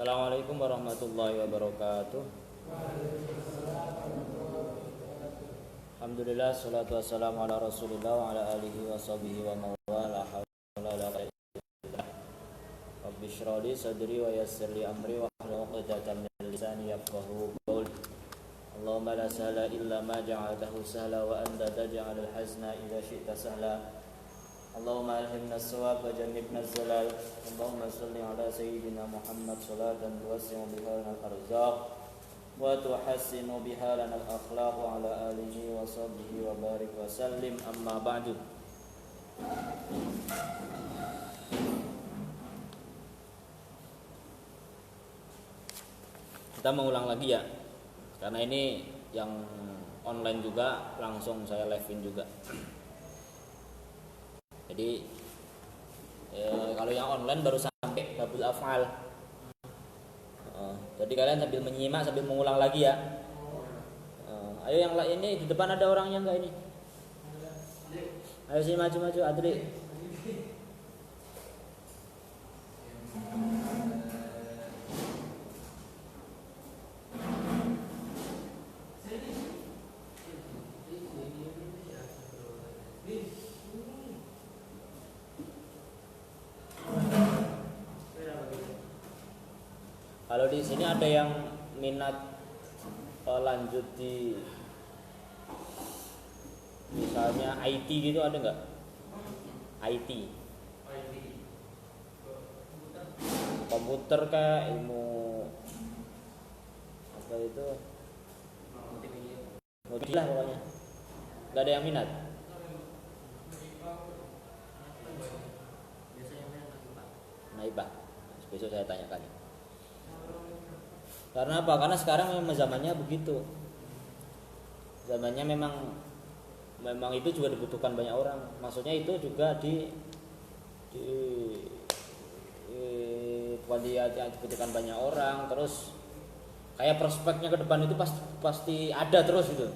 Assalamualaikum warahmatullahi wabarakatuh. Alhamdulillah, salatu wassalamu ala rasulillah wa ala alihi wa sahbihi wa mawala hawla la quwwata illa billah. Rabbi shrah li sadri wa yassir li amri wa hlul 'uqdatam min lisani yafqahu qawli. Allahumma la sahla illa ma ja'altahu sahla wa anta taj'alul hazna idza syi'ta sahla. Allahumma alhimna as-shawab wa jannibna az-zalal. Allahumma salli ala sayyidina Muhammad salatan tuwassi'u biha lana al-arzaq wa tuhassinu biha lana al-akhlaq wa ala alihi wa sahbihi wa barik wa sallim, amma ba'du. Kita mengulang lagi ya, karena ini yang online juga, langsung saya live-in juga. Jadi kalau yang online baru sampai babul af'al. Jadi kalian sambil menyimak, sambil mengulang lagi ya. Ayo yang ini di depan ada orangnya enggak ini? Ayo sini maju-maju, Adri. Kalau di sini ada yang minat lanjut di misalnya IT gitu, ada nggak? IT, komputer kayak ilmu apa itu? Multilah pokoknya. Nggak ada yang minat. Naibah. Besok saya tanyakan. Karena apa? Karena sekarang memang zamannya begitu. Zamannya memang itu juga dibutuhkan banyak orang. Maksudnya itu juga bukan dibutuhkan banyak orang. Terus kayak prospeknya ke depan itu pasti ada terus gitu.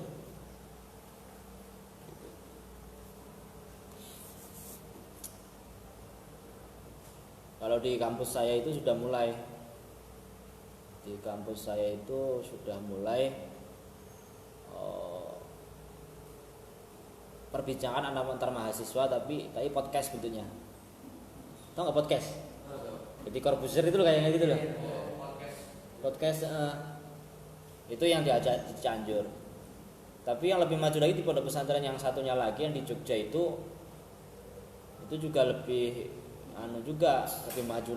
Kalau di kampus saya itu sudah mulai. Di kampus saya itu sudah mulai perbincangan antar mahasiswa, tapi podcast bentuknya. Tahu nggak podcast? Jadi Corbuzier itu loh, kayaknya gitu loh. Podcast itu yang diajak di Cianjur. Tapi yang lebih maju lagi di pondok pesantren yang satunya lagi yang di Jogja itu juga lebih lebih maju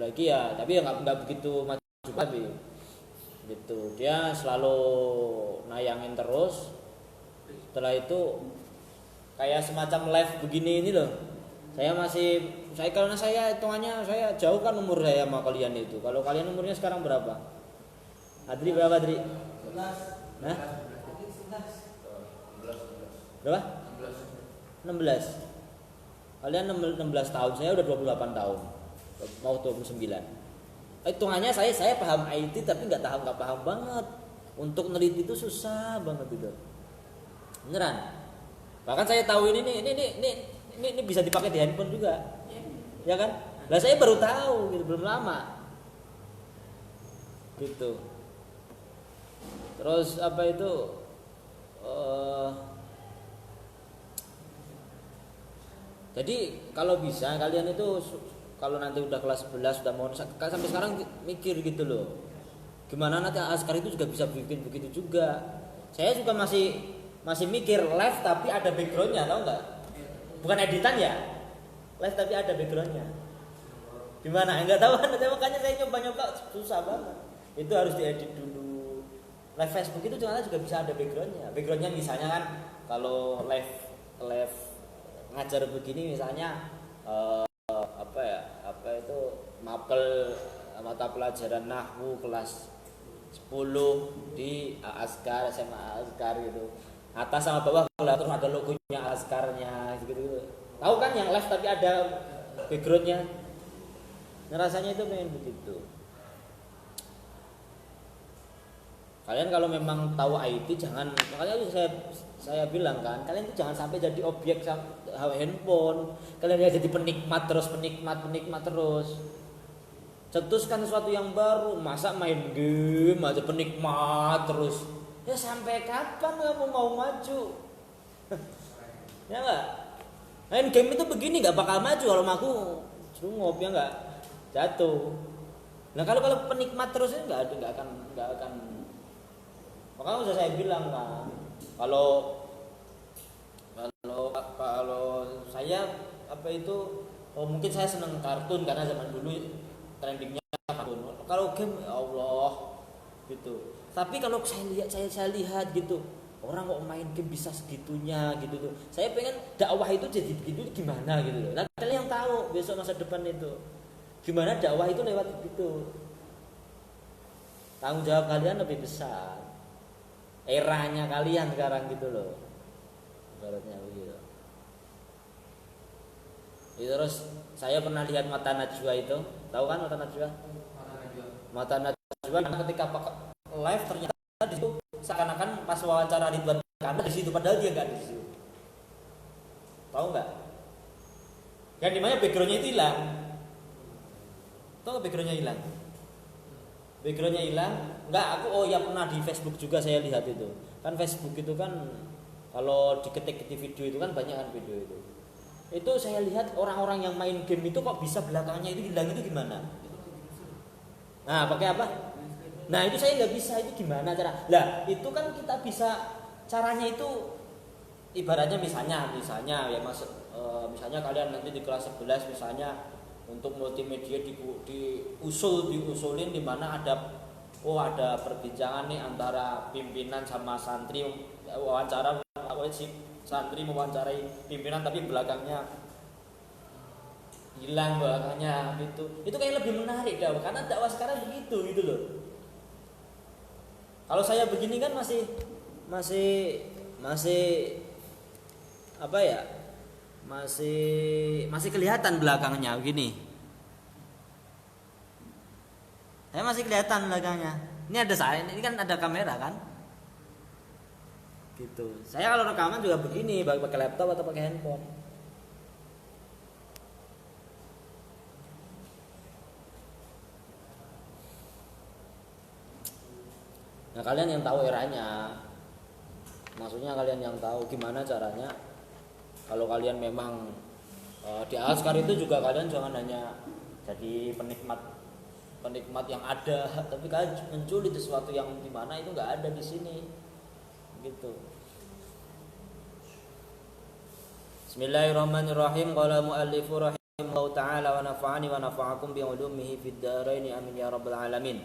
lagi ya. Tapi ya nggak begitu maju. Tapi gitu, dia selalu nayangin terus. Setelah itu kayak semacam live begini ini loh. Karena saya hitungannya saya jauh kan umur saya sama kalian itu. Kalau kalian umurnya sekarang berapa? Adri berapa, Adri? 11. Nah? Berapa? 16. Kalian 16 tahun, saya udah 28 tahun. Mau 29. Hitungannya saya paham IT tapi nggak paham banget. Untuk neliti itu susah banget gitu. Beneran. Bahkan saya tahu ini bisa dipakai di handphone juga. Ya kan? Lah saya baru tahu gitu, belum lama. Gitu. Terus apa itu jadi kalau bisa kalian itu kalau nanti udah kelas 11 sudah mau sampai sekarang mikir gitu loh. Gimana nanti Askar itu juga bisa bikin begitu juga. Saya juga masih mikir live tapi ada backgroundnya, tahu nggak? Bukan editan ya. Live tapi ada backgroundnya. Gimana? Enggak tahu kan? Makanya saya nyoba susah banget. Itu harus diedit dulu. Live Facebook itu juga bisa ada backgroundnya. Backgroundnya misalnya kan kalau live ngajar begini misalnya mapel mata pelajaran nahwu kelas 10 di Askar, SMA Askar gitu. Atas sama bawah terus ada logonya Askarnya gitu. Tahu kan yang live tapi ada backgroundnya. Rasanya itu pengen begitu. Kalian kalau memang tahu IT makanya saya bilang kan, kalian itu jangan sampai jadi objek handphone. Kalian ya jadi penikmat terus. cetuskan sesuatu yang baru. Masa main game aja penikmat terus? Ya sampai kapan kamu mau maju? Ya enggak? Main game itu begini nggak bakal maju kalau aku cungop ya nggak jatuh. Nah kalau penikmat terus ini nggak akan. Makanya sudah saya bilang kan, kalau saya mungkin saya seneng kartun karena zaman dulu trendingnya kartun. Kalau game ya Allah gitu. Tapi kalau saya lihat gitu, orang kok main game bisa segitunya gitu tuh. Saya pengen dakwah itu jadi begitu gimana gitu loh. Nah, kalian yang tahu besok masa depan itu gimana dakwah itu lewat begitu. Tanggung jawab kalian lebih besar. Eranya kalian sekarang gitu loh. Ibaratnya begitu. Terus saya pernah lihat Mata Najwa itu. Tahu kan Mata Najwa? Mata Najwa ketika live ternyata di situ seakan-akan pas wawancara Ridwan Kamil di situ padahal dia enggak di situ. Tahu enggak? Yang dimana backgroundnya itu hilang. Tahu backgroundnya hilang? Backgroundnya hilang. Enggak, aku pernah di Facebook juga saya lihat itu. Kan Facebook itu kan kalau diketik di video itu kan banyak kan video itu. Itu saya lihat orang-orang yang main game itu kok bisa belakangnya itu hilang itu gimana? Nah, pakai apa? Nah, itu saya nggak bisa, itu gimana cara? Lah, itu kan kita bisa caranya itu ibaratnya misalnya ya misalnya kalian nanti di kelas 11 misalnya untuk multimedia diusulin di mana ada perbincangan nih antara pimpinan sama santri, wawancara santri mewawancarai pimpinan tapi belakangnya hilang belakangnya gitu. Itu kayak lebih menarik dakwah karena dakwah sekarang begitu gitu loh. Kalau saya begini kan masih apa ya? Masih kelihatan belakangnya begini. Saya masih kelihatan belakangnya. Ini ada saya, ini kan ada kamera kan? Gitu. Saya kalau rekaman juga begini, pakai laptop atau pakai handphone. Nah, kalian yang tahu eranya. Maksudnya kalian yang tahu gimana caranya. Kalau kalian memang di Al-Azkar itu juga kalian jangan hanya jadi penikmat yang ada, tapi kalian mencuri sesuatu yang di mana itu nggak ada di sini. Gitu. Bismillahirrahmanirrahim. Qala muallifu rahimahullahu taala wa nafa'ani wa nafa'akum bi ulumihi fid dharain amin ya rabbal alamin.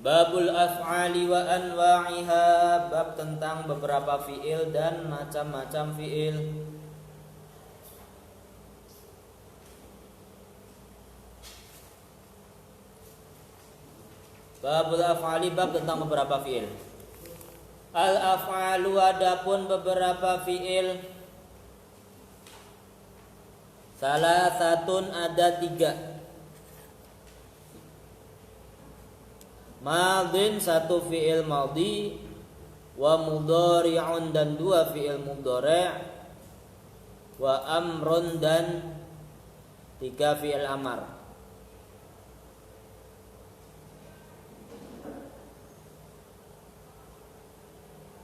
Babul af'ali wa anwa'iha, bab tentang beberapa fiil dan macam-macam fiil. Babul af'ali, bab tentang beberapa fiil. Al-af'alu, adapun beberapa fiil. Salasatun, ada 3. Madin, 1 fi'il madhi, wa mudhari'un, dan 2 fi'il mudhari', wa amrun, dan 3 fi'il amar.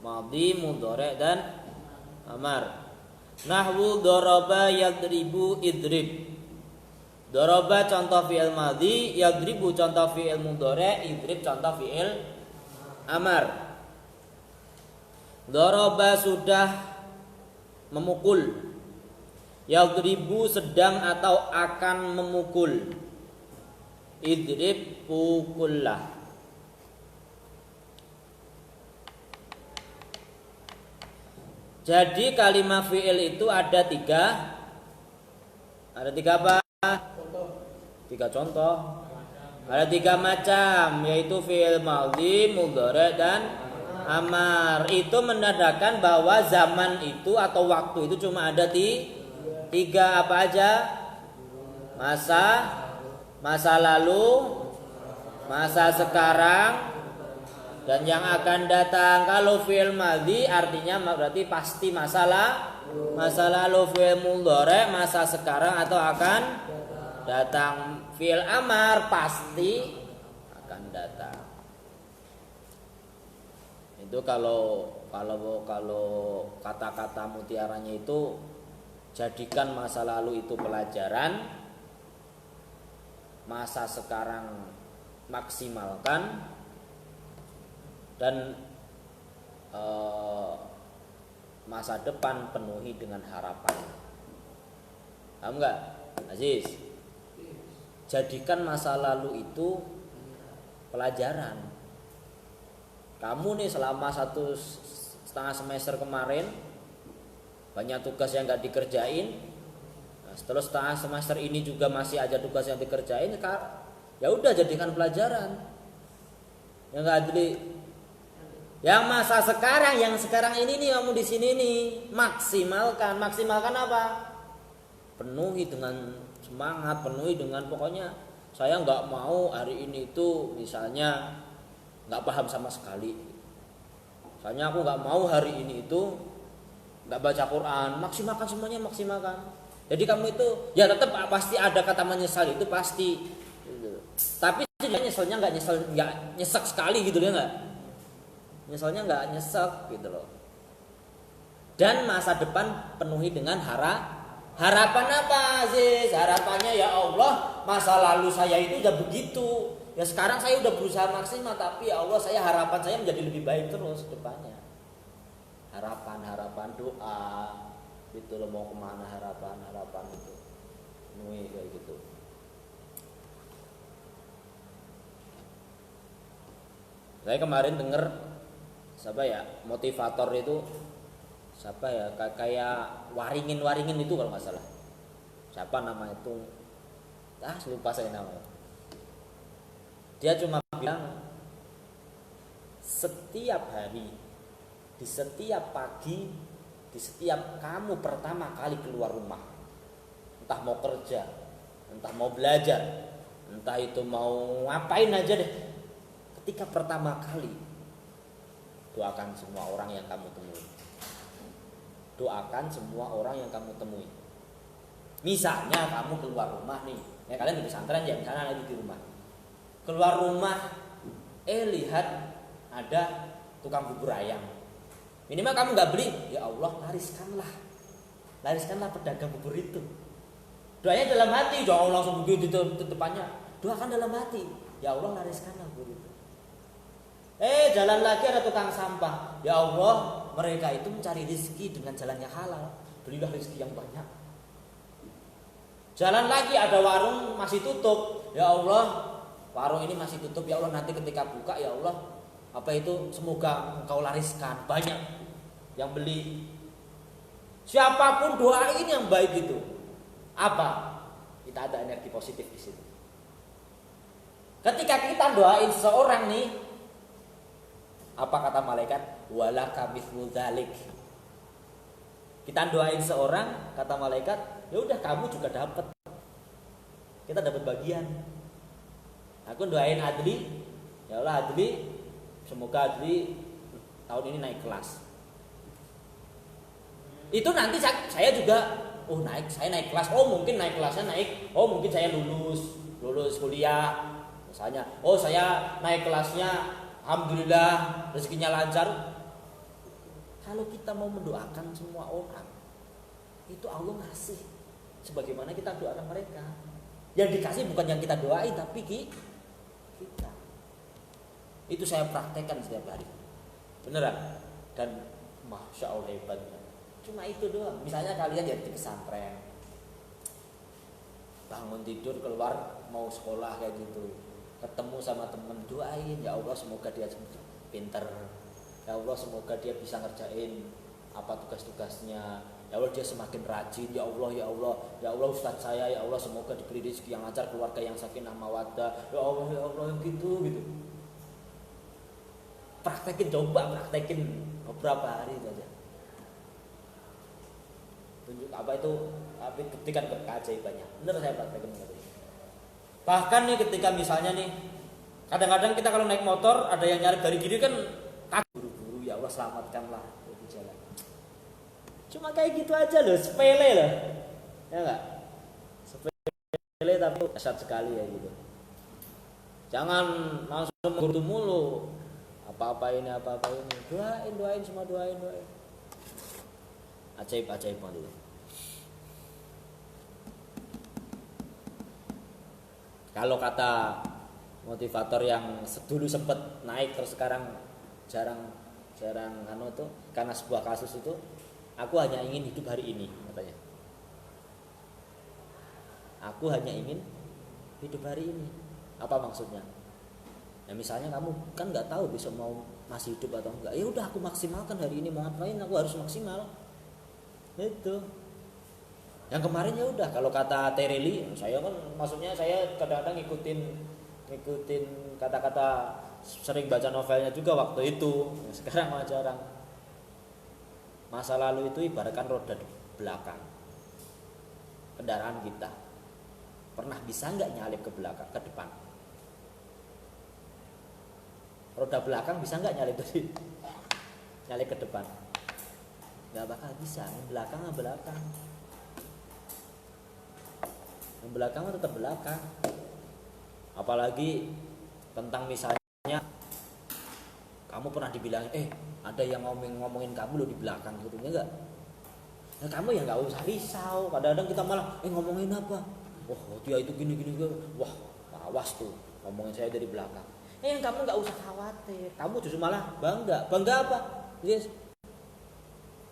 Madhi, mudhari', dan amar. Nahwu daraba yadribu idrib. Daraba contoh fi'il madhi, yadribu contoh fi'il mudhari', idrib contoh fi'il amar. Daraba sudah memukul, yadribu sedang atau akan memukul, idrib pukullah. Jadi kalimat fi'il itu ada 3. Ada 3 apa? 3 contoh. Ada 3 macam, yaitu fi'il madhi, mudhari', dan amar. Itu menandakan bahwa zaman itu atau waktu itu cuma ada 3 apa aja? Masa lalu, masa sekarang, dan yang akan datang. Kalau fi'il madhi artinya berarti pasti masa lalu, fi'il mudhari' masa sekarang atau akan datang. Fi'il amar pasti akan datang. Itu kalau kata-kata mutiaranya itu, jadikan masa lalu itu pelajaran, masa sekarang maksimalkan, dan masa depan penuhi dengan harapan. Paham nggak, Aziz? Jadikan masa lalu itu pelajaran. Kamu nih selama 1,5 semester kemarin banyak tugas yang nggak dikerjain. Nah, setelah setengah semester ini juga masih ada tugas yang dikerjain. Ya udah, jadikan pelajaran. Yang nggak adli. Yang masa sekarang, yang sekarang ini nih, kamu di sini nih, maksimalkan apa? Penuhi dengan semangat, penuhi dengan pokoknya saya nggak mau hari ini itu misalnya nggak paham sama sekali. Soalnya aku nggak mau hari ini itu nggak baca Quran. Maksimalkan semuanya, maksimalkan. Jadi kamu itu ya tetap pasti ada kata menyesal, itu pasti. Tapi nyeselnya nggak nyesek sekali gitu ya, nggak? Nyeselnya nggak nyesek gitu loh. Dan masa depan penuhi dengan harapan apa, Aziz? Harapannya ya Allah, masa lalu saya itu udah begitu. Ya sekarang saya udah berusaha maksimal, tapi ya Allah, harapan saya menjadi lebih baik terus depannya. Harapan doa gitu loh, mau kemana harapan itu. Penuhi kayak gitu. Saya kemarin dengar siapa ya, motivator itu siapa ya, kayak waringin itu kalau nggak salah. Siapa nama itu? Lupa saya namanya. Dia cuma bilang setiap hari, di setiap pagi, di setiap kamu pertama kali keluar rumah, entah mau kerja, entah mau belajar, entah itu mau ngapain aja deh, ketika pertama kali doakan semua orang yang kamu temui. Doakan semua orang yang kamu temui. Misalnya kamu keluar rumah nih, ya kalian di pesantren ya, misalnya lagi di rumah. Keluar rumah, lihat ada tukang bubur ayam. Minimal kamu nggak beli, ya Allah lariskanlah pedagang bubur itu. Doanya dalam hati, jangan langsung begitu di depannya. Doakan dalam hati, ya Allah lariskanlah bubur itu. Jalan lagi ada tukang sampah. Ya Allah, mereka itu mencari rezeki dengan jalan yang halal. Belilah rezeki yang banyak. Jalan lagi ada warung masih tutup. Ya Allah, warung ini masih tutup. Ya Allah, nanti ketika buka, ya Allah, semoga Engkau lariskan banyak yang beli. Siapapun doain yang baik itu. Apa? Kita ada energi positif di situ. Ketika kita doain seseorang nih, apa kata malaikat? Walaka mithlu dzalik. Kita doain seorang, kata malaikat, ya udah kamu juga dapat. Kita dapat bagian. Aku doain Adli, ya Allah Adli, semoga Adli tahun ini naik kelas. Itu nanti saya juga saya naik kelas. Mungkin naik kelasnya naik. Mungkin saya lulus kuliah. Misalnya, saya naik kelasnya alhamdulillah rezekinya lancar. Kalau kita mau mendoakan semua orang, itu Allah ngasih sebagaimana kita doakan mereka. Yang dikasih bukan yang kita doain, tapi kita. Itu saya praktekkan setiap hari. Beneran. Dan Masya Allah hebatnya. Cuma itu doang. Misalnya kalian jadi di pesantren, bangun tidur keluar mau sekolah kayak gitu, ketemu sama temen, doain ya Allah semoga dia pinter, ya Allah semoga dia bisa ngerjain apa tugas-tugasnya, ya Allah dia semakin rajin, ya Allah ustadz saya, ya Allah semoga diberi rezeki yang lancar, keluarga yang sakinah mawaddah, ya Allah gitu. Praktekin beberapa hari itu aja. Tunjuk apa itu, buktikan keajaibannya. Bener saya praktekin gitu. Bahkan nih ketika misalnya nih, kadang-kadang kita kalau naik motor ada yang nyari dari kiri kan buru-buru, ya Allah selamatkanlah di jalan. Cuma kayak gitu aja loh, sepele loh, ya enggak? tapi dahsyat sekali ya gitu. Jangan langsung menggerutu mulu. Apa-apa ini. Doain semua doain. Ajaib banget itu. Kalau kata motivator yang dulu sempat naik terus sekarang jarang tuh karena sebuah kasus itu, aku hanya ingin hidup hari ini katanya. Aku hanya ingin hidup hari ini. Apa maksudnya? Ya misalnya kamu kan nggak tahu besok mau masih hidup atau enggak. Ya udah aku maksimalkan hari ini, mau ngapain aku harus maksimal. Itu. Yang kemarin ya udah kalau kata Tereli, saya kan maksudnya saya kadang-kadang ngikutin kata-kata, sering baca novelnya juga waktu itu. Sekarang malah jarang. Masa lalu itu ibaratkan roda belakang kendaraan kita. Pernah bisa nggak nyalip ke belakang, ke depan? Roda belakang bisa nggak nyalip ke depan? Nggak bakal bisa. Yang belakang tetap belakang. Apalagi tentang misalnya kamu pernah dibilang ada yang ngomongin kamu lo di belakang gitu, enggak? Nah kamu ya nggak usah risau. Kadang-kadang kita malah ngomongin apa? Wah dia itu gini. Wah awas tuh ngomongin saya dari belakang. Kamu nggak usah khawatir. Kamu justru malah bangga apa? Yes.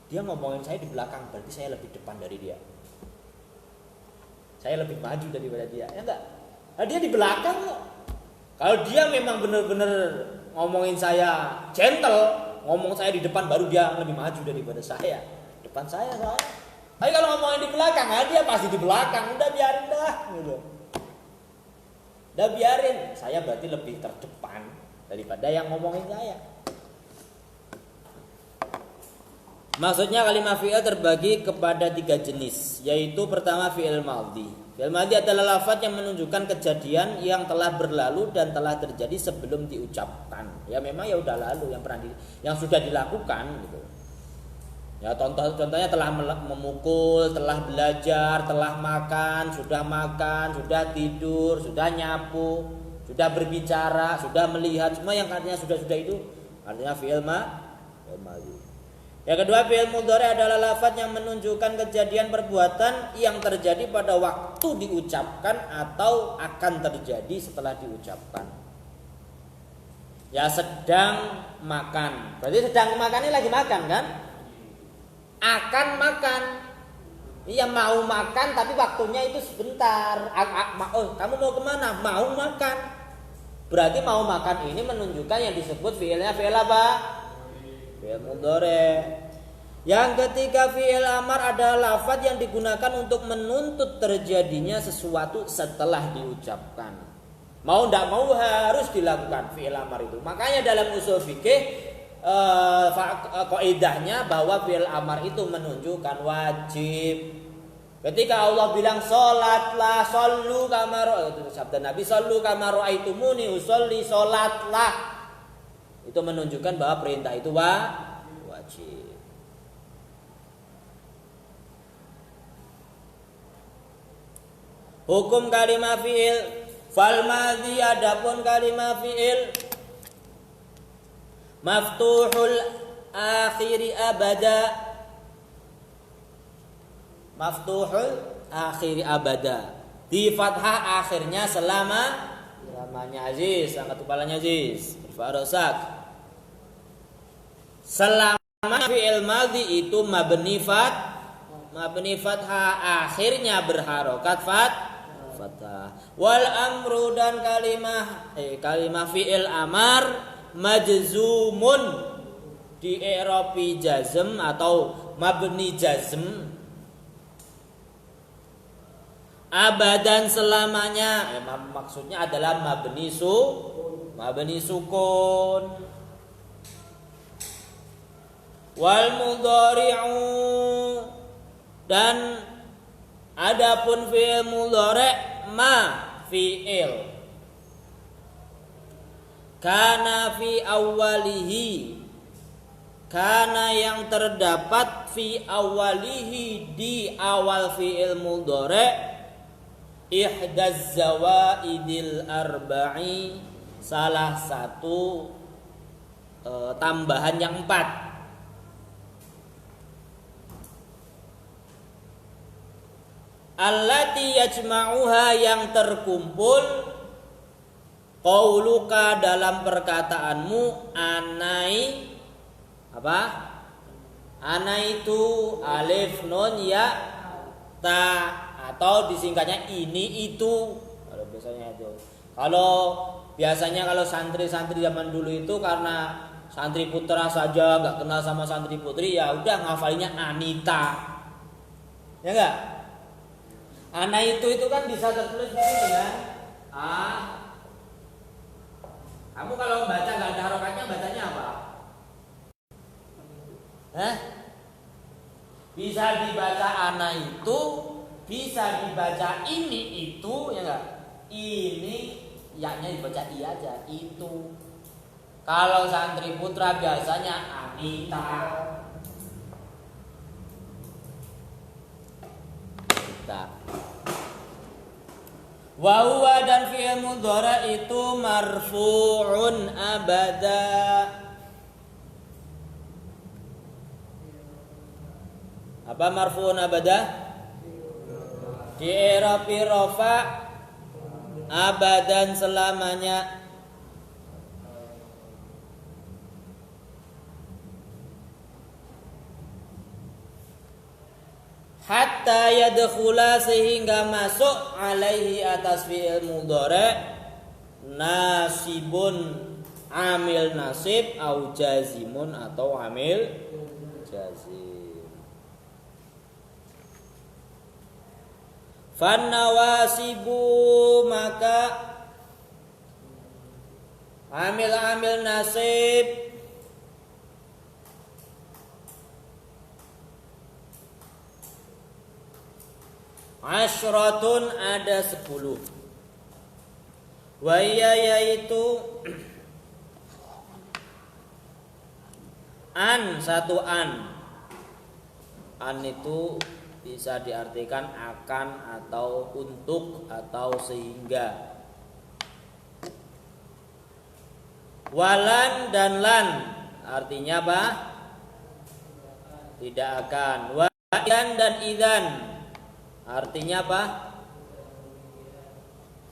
Dia ngomongin saya di belakang, berarti saya lebih depan dari dia. Saya lebih maju daripada dia. Ya enggak? Nah, dia di belakang kok. Kalau dia memang benar-benar ngomongin saya gentle, ngomong saya di depan, baru dia lebih maju daripada saya. Depan saya soalnya. Tapi kalau ngomongin di belakang, dia pasti di belakang. Udah biarin dah gitu. Udah biarin. Saya berarti lebih terdepan daripada yang ngomongin saya. Maksudnya kalimah fi'il terbagi kepada 3 jenis, yaitu pertama fi'il madhi. Fi'il madhi adalah lafaz yang menunjukkan kejadian yang telah berlalu dan telah terjadi sebelum diucapkan. Ya memang ya udah lalu, yang sudah dilakukan gitu. Ya contohnya telah memukul, telah belajar, telah makan, sudah tidur, sudah nyapu, sudah berbicara, sudah melihat, semua yang artinya sudah itu artinya fi'il madhi. Yang kedua, fi'il mudhari adalah lafaz yang menunjukkan kejadian perbuatan yang terjadi pada waktu diucapkan atau akan terjadi setelah diucapkan. Ya sedang makan. Berarti sedang makan ini lagi makan kan? Akan makan. Iya mau makan tapi waktunya itu sebentar. Kamu mau kemana? Mau makan. Berarti mau makan ini menunjukkan yang disebut fi'ilnya fi'il apa? Fi'il mudhari. Yang ketiga, fi'il amar adalah lafaz yang digunakan untuk menuntut terjadinya sesuatu setelah diucapkan. Mau tidak mau harus dilakukan fi'il amar itu. Makanya dalam usul fikih kaidahnya bahwa fi'il amar itu menunjukkan wajib. Ketika Allah bilang salatlah, sallu kama itu sabda Nabi, sallu kama raaitumuni usolli, salatlah. Itu menunjukkan bahwa perintah itu wajib. Hukum kalimah fi'il fal madhi, adapun kalimah fi'il maftuhul akhiri abada. Maftuhul akhiri abada. Di fathah akhirnya selamanya. Aziz, angkat kepalanya Aziz. Farosak. Selama fi'il madhi itu mabni fathah, akhirnya berharokat fathah. Wal amru dan kalimah fi'il amar majzumun di i'rabi jazm atau mabni jazm abadan selamanya. Maksudnya adalah mabni sukun. Wal mudhari'u, dan adapun fi'il mudhari' ma fi'il kana fi awwalihi, kana yang terdapat fi awwalihi di awal fi'il mudhari' ihdaz zawaidil arba'i, salah satu tambahan yang 4. Allati yajma'uha, yang terkumpul, qauluka, dalam perkataanmu, anai apa? Ana itu alif nun ya ta, atau disingkatnya ini itu. Biasanya kalau santri-santri zaman dulu itu karena santri putra saja nggak kenal sama santri putri, ya udah ngafalnya Anita, ya enggak? Ana itu kan bisa tertulis di sini kan? Kamu kalau baca nggak ada harokatnya, bacanya apa? Bisa dibaca ana itu, bisa dibaca ini itu, ya enggak? Ini yaknya dibaca i aja, itu. Kalau santri putra biasanya Anita. Wa huwa, dan fi'il mudhari itu marfu'un abada. Apa marfu'un abada? Di i'rabi rafa abadan, selamanya. Hatta yadkhula, sehingga masuk, alaihi, atas fi'il mudhari, nasibun, amil nasib, au jazimun, atau amil jazim. Fannawasibu, maka amil-amil nasib asyratun, ada 10. Waya, yaitu satu an itu bisa diartikan akan, atau untuk, atau sehingga. Walan dan lan artinya apa? Tidak akan. Wa'idan dan idan artinya apa?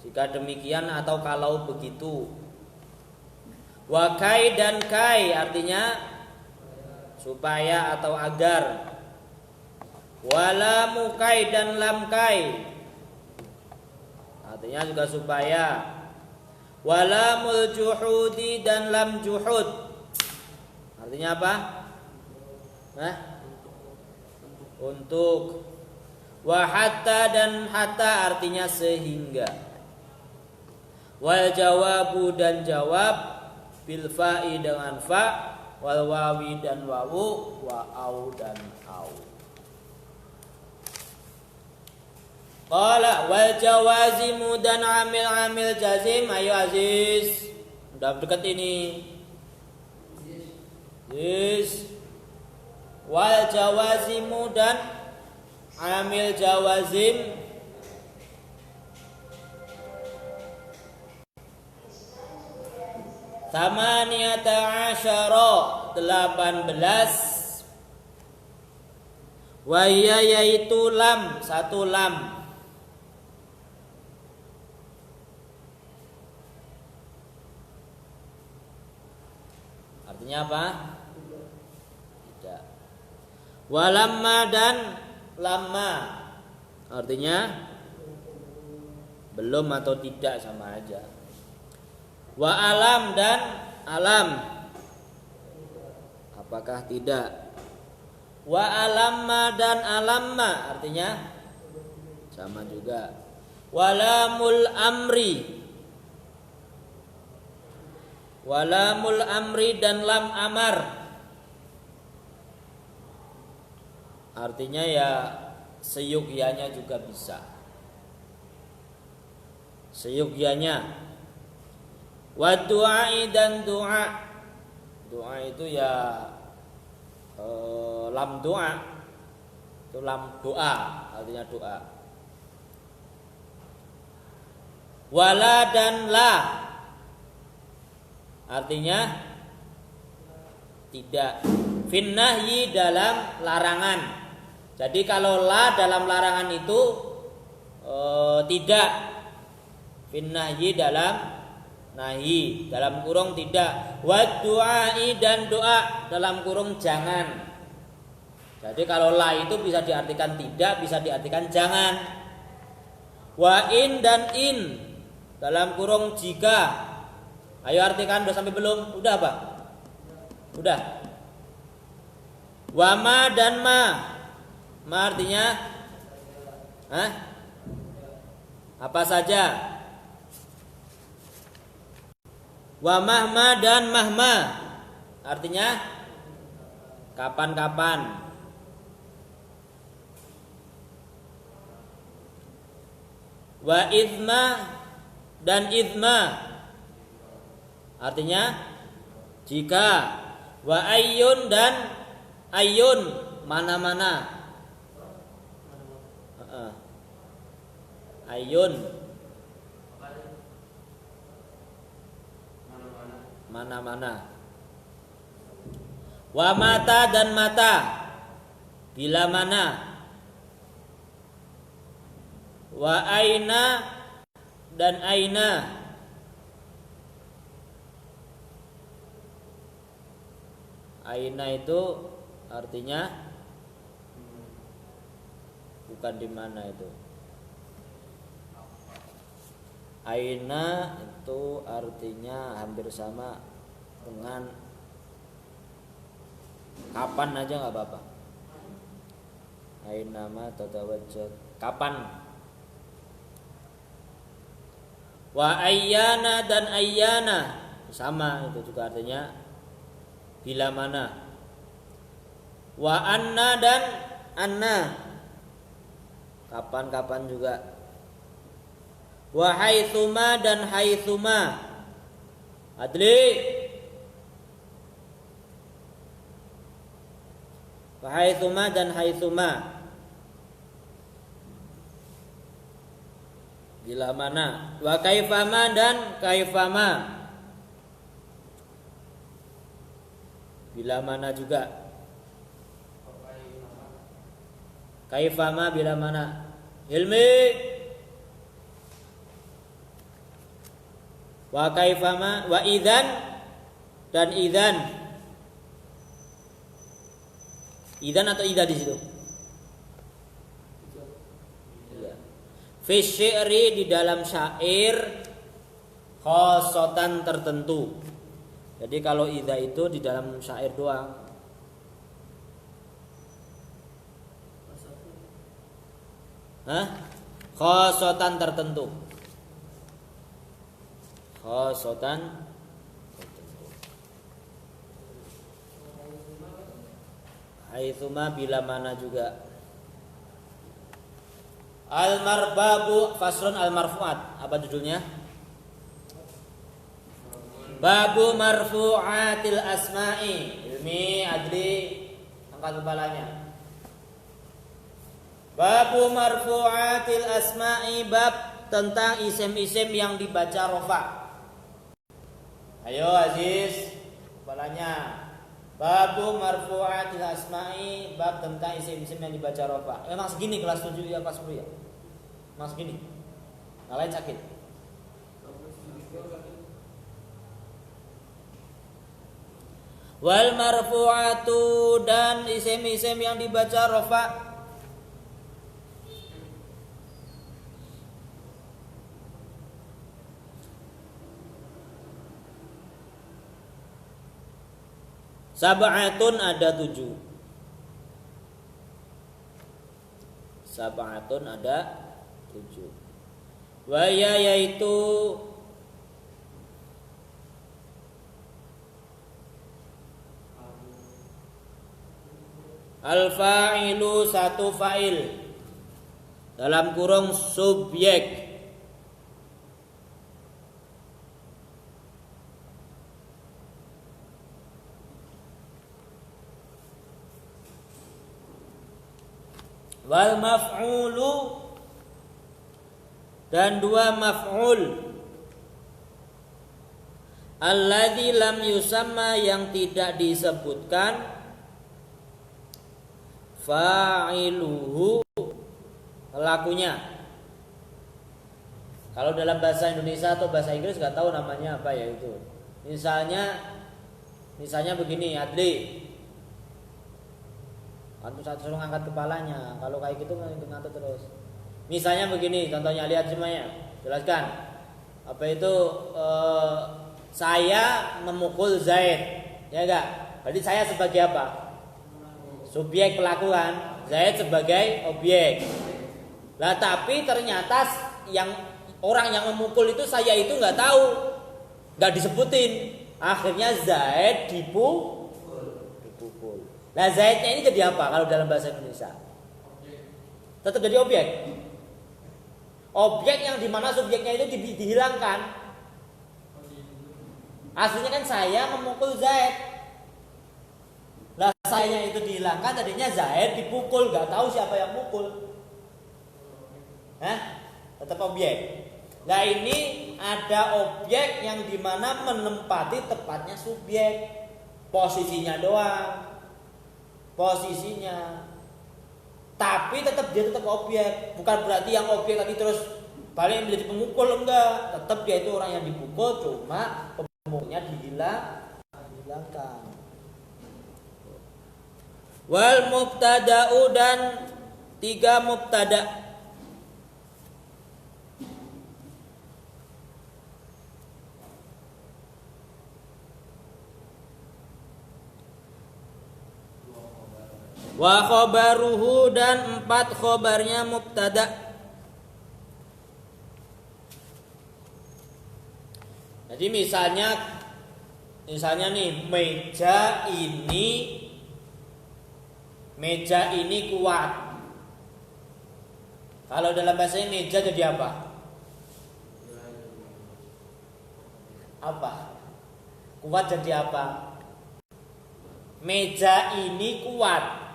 Jika demikian atau kalau begitu. Wakai dan kai artinya supaya atau agar. Wala mukai dan lam kai artinya juga supaya. Wala mul juhudi dan lam juhud artinya apa? Untuk. Wa hatta dan hatta artinya sehingga. Wal jawabu dan jawab, bil fa'i dengan fa, wal wawi dan wawu, wa au dan au. Qala wal jawazimu dan amil jazim. Ayo Aziz, udah dekat ini. Yes. Wal jawazimu dan amil jawazim Thamaniyata asyara 18. Wahia yaitu lam, satu lam. Artinya apa? Tidak. Walamma dan lamma artinya belum atau tidak, sama aja. Wa alam dan alam apakah tidak. Wa alamma dan alamma artinya sama juga. Walamul amri, walamul amri dan lam amar artinya ya seyugyanya juga bisa. Seyugyanya. Wa du'ai dan doa. Doa itu ya lam doa. Itu lam doa artinya doa. Wala dan la artinya tidak. Finnahyi dalam larangan. Jadi kalau la dalam larangan itu tidak. Finnahyi dalam nahi dalam kurung tidak. Wa du'ai dan doa dalam kurung jangan. Jadi kalau la itu bisa diartikan tidak, bisa diartikan jangan. Wa in dan in dalam kurung jika. Ayo artikan, udah sampai belum? Udah apa? Udah. Wa ma dan ma. Ma artinya apa saja. Wa mahma dan mahma artinya kapan-kapan. Wa idma dan idma artinya jika. Wa ayyun dan ayyun mana-mana. Ayyun mana-mana. Wa mata dan mata bila mana. Wa aina dan aina aina itu artinya bukan di mana itu. Aina itu artinya hampir sama dengan kapan aja nggak apa-apa. Aina ma tatawajjah kapan. Wa ayyana dan ayyana sama itu juga artinya bila mana. Wa anna dan anna kapan-kapan juga. Wa haitsuma dan haitsuma adli. Wa haitsuma dan haitsuma bila mana. Wa kaifama dan kaifama bila mana juga. Kaifama bila mana. Ilmi. Wa kaifama wa idzan dan idzan. Idzan atau idza di situ? Iya. Fi syi'ri di dalam syair khosotan tertentu. Jadi kalau idza itu di dalam syair doang. Khosotan tertentu. Khosotan tertentu. Haitsuma bila mana juga. Al-marbabu faslun al-marfu'at. Apa judulnya? Babu marfu'atil asma'i. Ilmi adli angkat kepalanya. Babu marfu'atil asma'i bab tentang isim-isim yang dibaca rofa. Ayo Aziz, kepalanya. Babu marfu'atil asma'i bab tentang isim-isim yang dibaca rofa. Emang segini kelas 7 ya kelas 10 ya? Emang segini. Yang lain sakit. Wal marfu'atu dan isim-isim yang dibaca rofa. Sab'atun ada 7. Sab'atun ada 7. Waya yaitu al-fa'ilu satu fa'il dalam kurung subjek. Wal maf'ulu dan 2 maf'ul. Alladzi lam yusamma yang tidak disebutkan fa'iluhu pelakunya. Kalau dalam bahasa Indonesia atau bahasa Inggris nggak tahu namanya apa ya itu. Misalnya begini, Adli. Antum suruh ngangkat kepalanya. Kalau kayak gitu ngantuk terus. Misalnya begini, contohnya lihat semuanya. Jelaskan. Apa itu saya memukul Zaid. Ya enggak? Berarti saya sebagai apa? Subjek pelaku kan. Zaid sebagai objek. Lah tapi ternyata yang orang yang memukul itu saya itu nggak tahu. Nggak disebutin. Akhirnya Zaid dipukul. Nah Zaidnya ini jadi apa kalau dalam bahasa Indonesia? Tetap jadi objek. Objek yang dimana subjeknya itu dihilangkan. Aslinya kan saya memukul Zaid. Nah sayanya itu dihilangkan, tadinya Zaid dipukul, nggak tahu siapa yang mukul. Tetap objek. Nah ini ada objek yang dimana menempati tepatnya subjek. Posisinya doang. Posisinya, tapi dia tetap objek. Bukan berarti yang objek tadi terus balik menjadi pemukul, enggak. Tetap dia itu orang yang dipukul, cuma pemukulnya dihilangkan. Wal mubtada'u dan 3 mubtada'. Wa khobaruhu dan 4 khobarnya mubtada. Jadi misalnya nih meja ini kuat. Kalau dalam bahasa ini meja jadi apa? Apa? Kuat jadi apa? Meja ini kuat.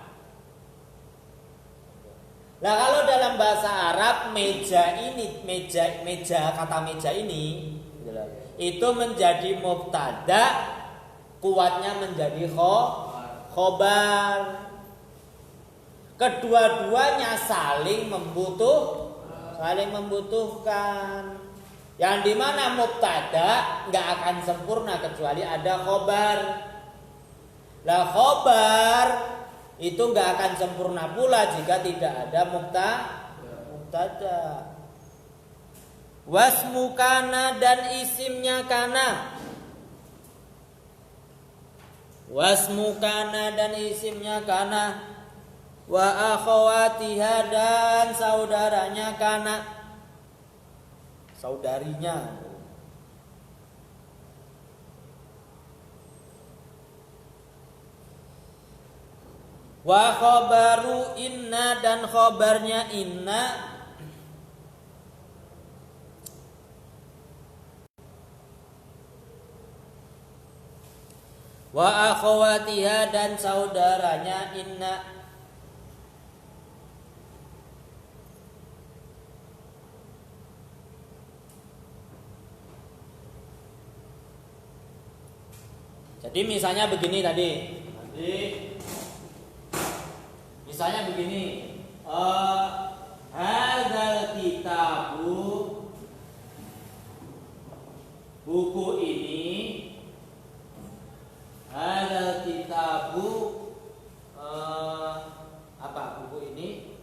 Nah kalau dalam bahasa Arab kata meja ini itu menjadi mubtada, kuatnya menjadi khobar. Kedua-duanya saling membutuhkan. Yang dimana mubtada nggak akan sempurna kecuali ada khobar. Lah khobar itu nggak akan sempurna pula jika tidak ada mubtada. Wasmu kana dan isimnya kana. Wasmu kana dan isimnya kana. Wa akhawatiha dan saudaranya kana. Saudarinya. Wa khobaru inna dan khobarnya inna. Wa akhawatiha dan saudaranya inna. Jadi misalnya begini tadi. Misalnya begini, hadzal kitabu, buku ini, hadzal kitabu, apa buku ini?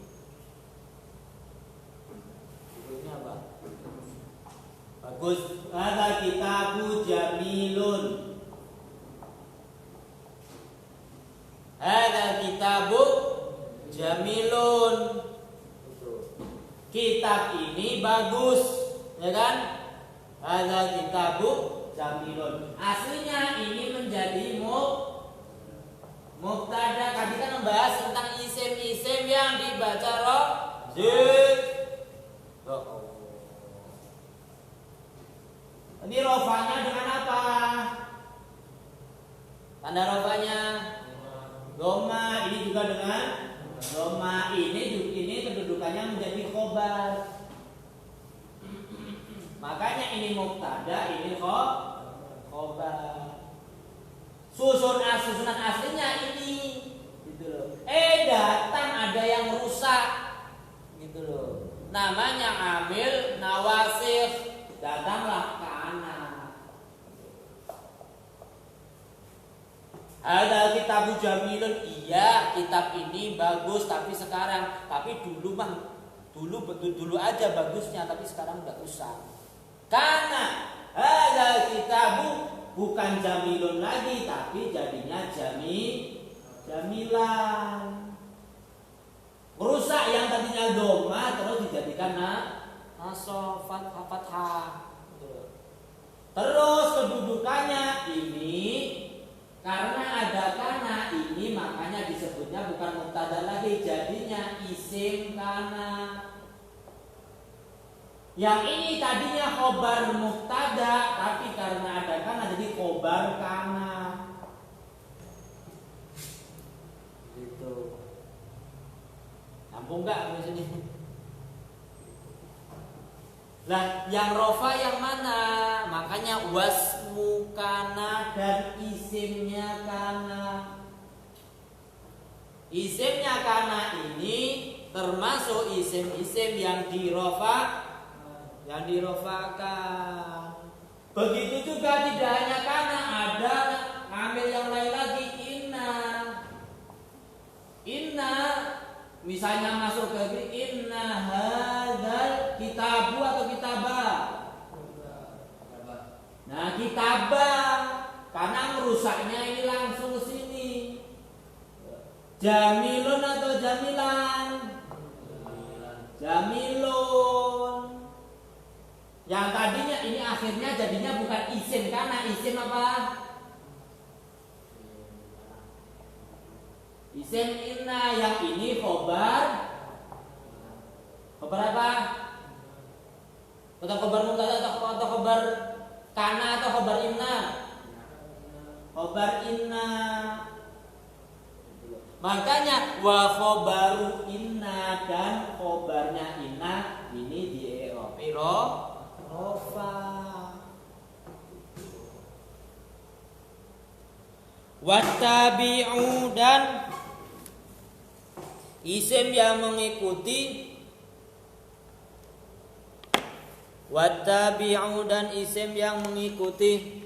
Buku ini apa? Bagus, hadzal kitabu jamilun. Hadzal kitabu jamilun. Kitab ini bagus, ya kan? Hadzal kitabu jamilun. Aslinya ini menjadi mubtada. Tadi kan membahas tentang isim-isim yang dibaca rojih. Ini rofanya dengan apa? Tanda rofanya doma, ini juga dengan doma. Ini kedudukannya menjadi khobar. Makanya ini mubtada, ini khobar. Susunan aslinya ini, gitu loh. Datang ada yang rusak, gitu loh. Namanya amil nawasif, datanglah kana. Ada kitab jamilun, iya kitab ini bagus, tapi sekarang, tapi dulu dulu aja bagusnya, tapi sekarang udah usah. Karena ada kitabu bukan jamilun lagi, tapi jadinya jamilan. Rusak yang tadinya doma terus dijadikan fathah. Terus kedudukannya ini karena ada kana ini, makanya disebutnya bukan mubtada lagi, jadinya isim kana. Yang ini tadinya khobar mubtada, tapi karena ada kana jadi khobar kana. Gitu. Nampung enggak di sini? Lah, yang rofa yang mana? Makanya wasmu kana dan isimnya kana. Isimnya kana ini termasuk isim-isim yang dirofakan. Begitu juga tidak hanya kana, ada amil yang lain lagi, inna misalnya masuk ke inna hadzal kitabu atau kitabah. Nah, kitabah karena merusaknya ini langsung ke sini. Jamilun atau jamilan? Jamilun. Yang tadinya ini akhirnya jadinya bukan isim, karena isim apa? Isim inna, yang ini khobar apa? Atau khobar mubtada atau khobar kana atau khobar inna? Khobar inna. Makanya wa khobaru inna, dan khobarnya inna ini di rofa. Wattabi'u, dan isim yang mengikuti. Wattabi'u, dan isim yang mengikuti.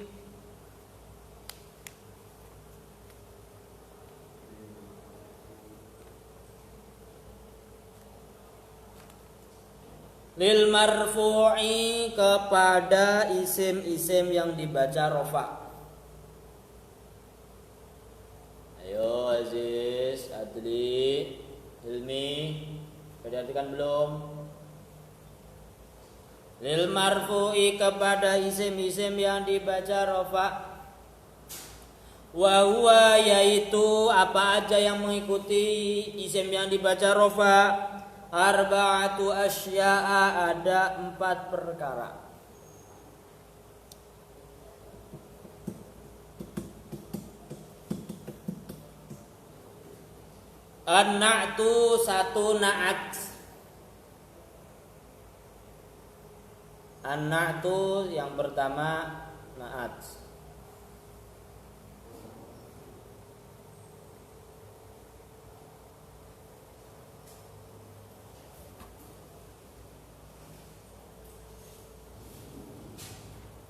Lil marfu'i, kepada isim-isim yang dibaca rofa. Ayo Aziz, Adli, Hilmi, perhatikan belum? Lil marfu'i, kepada isim-isim yang dibaca rofa. Wa huwa, yaitu apa aja yang mengikuti isim yang dibaca rofa. Arba'atu asya'a, ada 4 perkara. An-na'tu, 1 na'at. An-na'tu yang pertama na'at.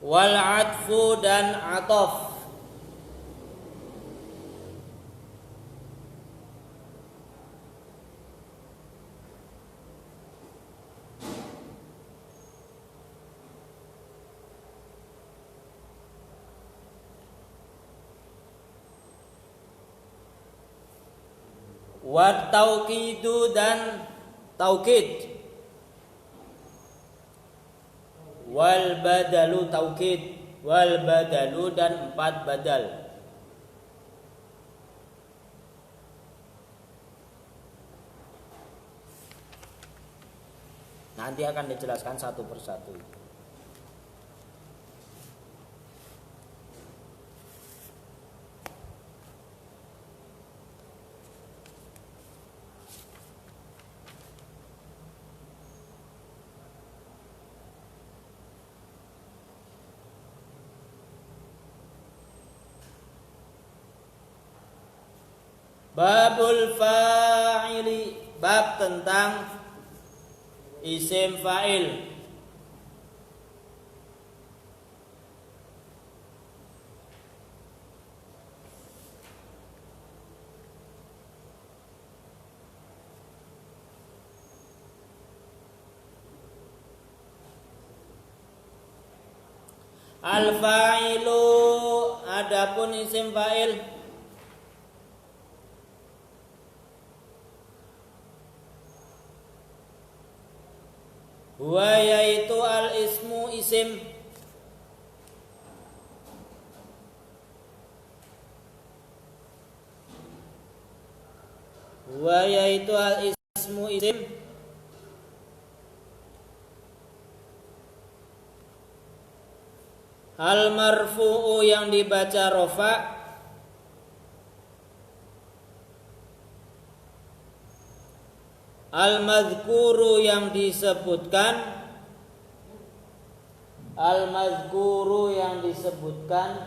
Wal atfu, dan atof. Wat tauqidu, dan taukid. Wal badalu, taukid. Wal badalu, dan 4 badal. Nanti akan dijelaskan satu persatu. Babul fa'ili, bab tentang isim fa'il. Al-fa'ilu, adapun isim fa'il, huwa yaitu al-ismu isim, huwa yaitu al-ismu isim, al-marfu'u yang dibaca rofa, al-madhkuru yang disebutkan, al-madhkuru yang disebutkan,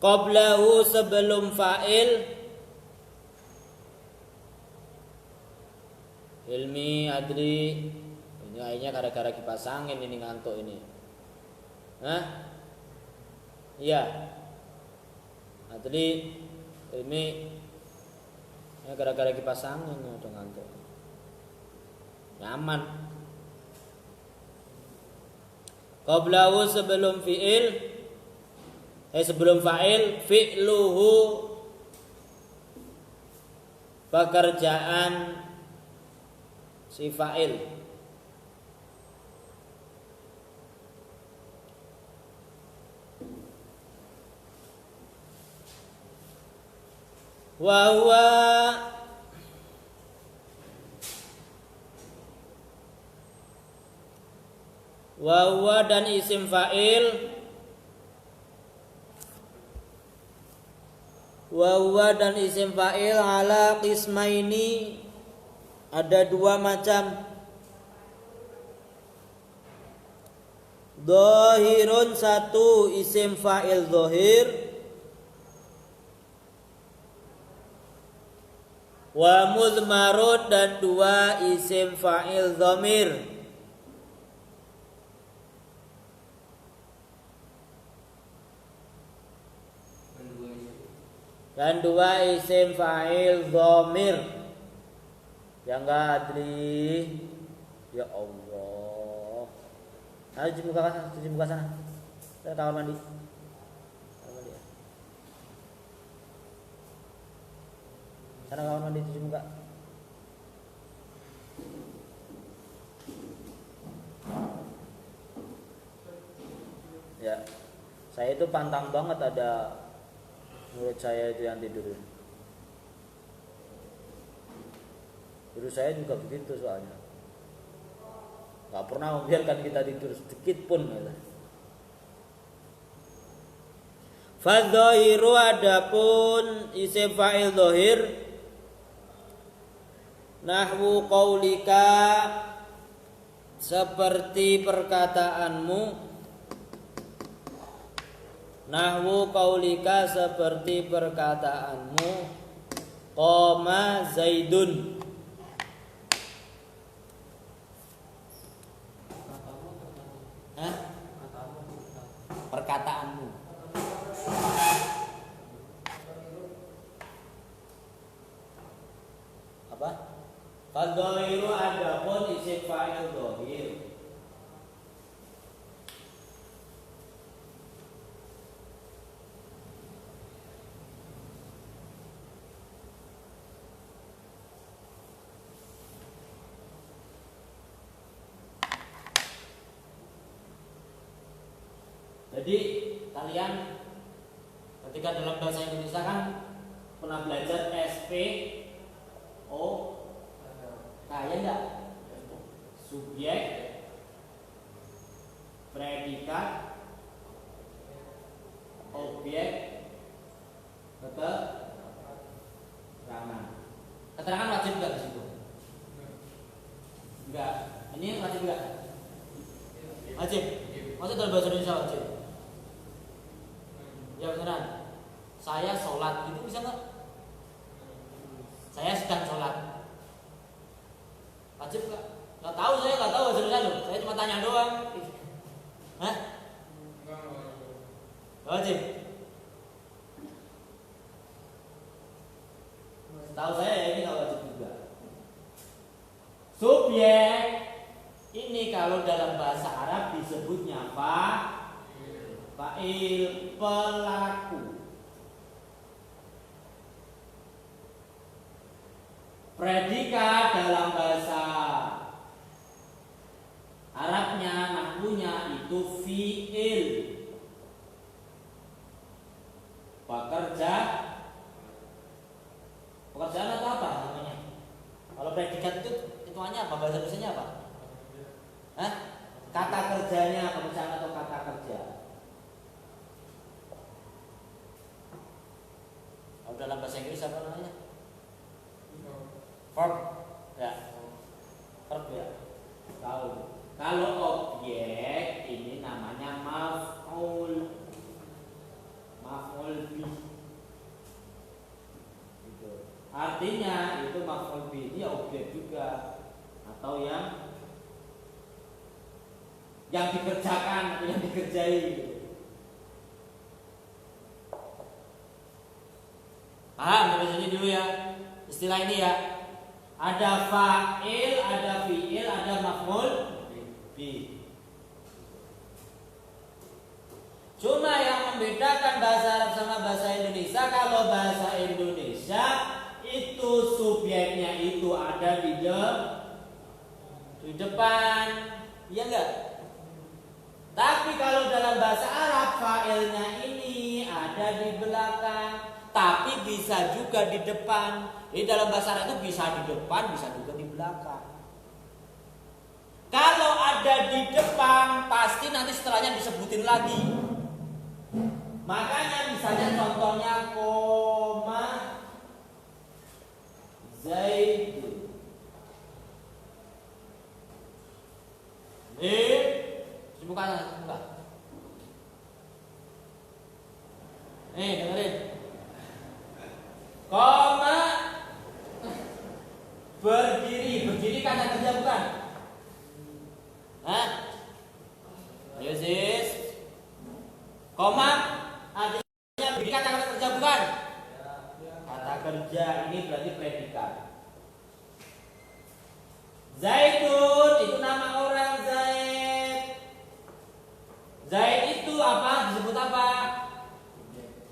qablahu sebelum fa'il. Ilmi, Adri, ini kayaknya gara-gara kipas angin ini ngantuk ini. Hah? Iya. Adli, Ilmi, ini gara-gara kipas angin udah ngantuk. Nyaman. Qablahu sebelum fi'il, sebelum fa'il, fi'luhu pekerjaan si fa'il. Wa dan isim fa'il, wa dan isim fa'il ala qismaini, ada dua macam. Dhahirun, satu isim fa'il dhahir, wa mudmarun, dan dua isim fa'il dhamir. Dan dua isim fa'il dhamir. Ya enggak, Adri? Ya Allah. Ayo cuci muka sana. Saya kamar mandi. Sana kamar mandi, cuci muka. Ya, saya itu pantang banget ada murid saya itu yang tidur. Guru saya juga begitu soalnya. Gak pernah membiarkan kita tidur sedikit pun. Fadzahiru, adapun isim fa'il dhahir, nahwu qaulika, seperti perkataanmu. Nahwu qaulika, seperti perkataanmu. Qoma Zaidun. Hah? Perkataanmu. Apa? Fadzahiru, adapun isim fa'il dhahir. Jadi kalian ketika dalam bahasa Indonesia kan pernah belajar SP O K, ya enggak? Subjek, predikat, objek, keterangan. Keterangan wajib enggak di situ? Enggak. Ini wajib enggak? Wajib. Maksudnya dalam bahasa Indonesia wajib. Ya beneran. Saya sholat itu bisa nggak? Saya sedang sholat. Wajib nggak? Nggak tahu, saya nggak tahu hasilnya loh. Saya cuma tanya doang. Hah? Wajib. Tahu saya ya, ini nggak wajib juga. Subjek ini kalau dalam bahasa Arab disebutnya fa'il, pelaku. Predikat dalam bahasa Arabnya, nahwunya itu fi'il. Pekerjaan atau apa namanya? Kalau predikat itu hitungannya apa? Bahasa Indonesianya apa? Hah? Kata kerjanya, pekerjaan atau kata kerja? Kalau dalam bahasa Inggris apa namanya? Verb. Ya. Verb ya. Kalau objek ini namanya maf'ul. Maf'ul bih. Gitu. Artinya itu maf'ul bih ini objek juga atau yang dikerjakan atau yang dikerjai. Paham sampai sini dulu ya. Istilah ini ya. Ada fa'il, ada fi'il, ada maf'ul bih. Cuma yang membedakan bahasa Arab sama bahasa Indonesia, kalau bahasa Indonesia itu subjeknya itu ada di depan, iya enggak? Tapi kalau dalam bahasa Arab fa'ilnya ini ada di belakang, tapi bisa juga di depan. Jadi dalam bahasa Arab itu bisa di depan, bisa juga di belakang. Kalau ada di depan, pasti nanti setelahnya disebutin lagi. Makanya misalnya contohnya koma Zaidun. Ini bukan. Dengerin. Koma berdiri kata kerja bukan? Hah? Ayo sis. Koma artinya berdiri kata kerja bukan? Kata kerja ini berarti predikat. Zaidun itu nama orang Zaid. Zaid itu apa? Disebut apa?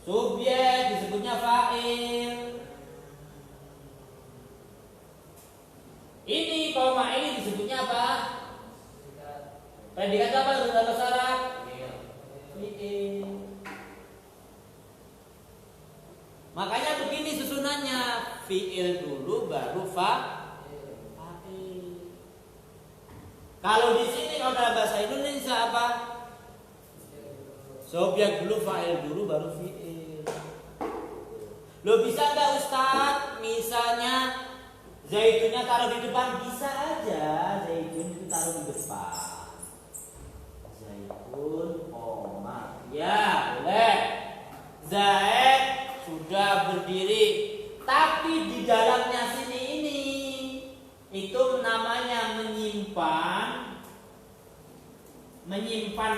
Subjek, disebutnya fa'il. Ini koma ini disebutnya apa? Predikat apa dalam bahasa Arab? Fi'il. Makanya begini susunannya, fi'il dulu baru fa'il. Kalau di sini kalau dalam bahasa Indonesia apa? Subjek dulu, fa'il dulu baru fi'il. Lo bisa nggak Ustaz? Misalnya Zaidunnya taruh di depan, bisa aja. Zaidun itu taruh di depan. Zaidun, koma. Ya, boleh. Zaid sudah berdiri. Tapi di dalamnya sini ini itu namanya menyimpan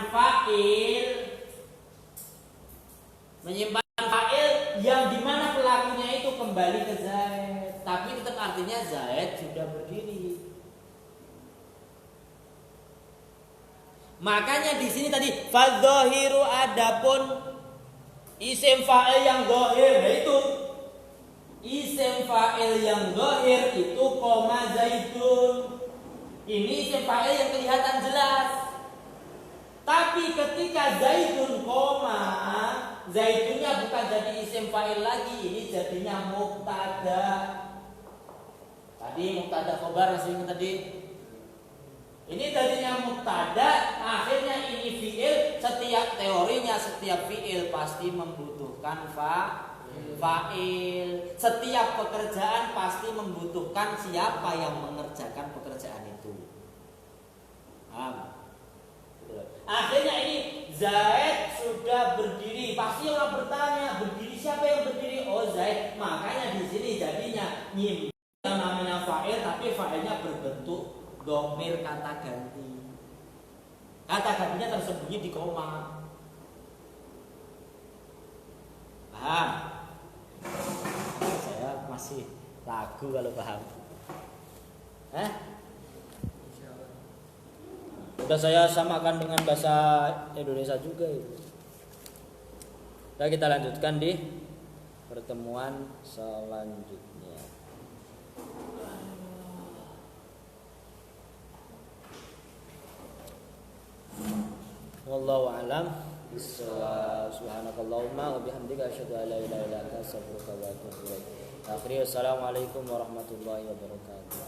fa'il. Menyimpan fa'il yang dimana pelakunya itu kembali ke Zaid. Tapi tetap artinya Zaid sudah berdiri. Makanya di sini tadi fadzahiru, adapun isim fa'il yang zahir, yaitu isim fa'il yang zahir itu koma Zaidun. Ini isim fa'il yang kelihatan jelas. Tapi ketika Zaidun koma, Zaidunnya bukan jadi isim fa'il lagi, ini jadinya mubtada. Tadi mubtada khobar sing tadi. Ini jadinya mubtada, akhirnya ini fi'il. Setiap teorinya setiap fi'il pasti membutuhkan fa'il. Setiap pekerjaan pasti membutuhkan siapa yang mengerjakan pekerjaan itu. Akhirnya ini Zaid sudah berdiri. Pasti orang bertanya, berdiri siapa yang berdiri? Oh Zaid. Makanya di sini jadinya nyim yang namanya fa'il, tapi fa'ilnya berbentuk dhamir kata ganti. Kata gantinya tersembunyi di koma. Paham? Saya masih ragu kalau paham. Udah saya samakan dengan bahasa Indonesia juga itu. Nah, kita lanjutkan di pertemuan selanjutnya. Wallahu a'lam. Subhanakallahumma wa bihamdika asyhadu an la ilaha illa anta astaghfiruka wa atubu ilaik. Akhirnya assalamualaikum warahmatullahi wabarakatuh.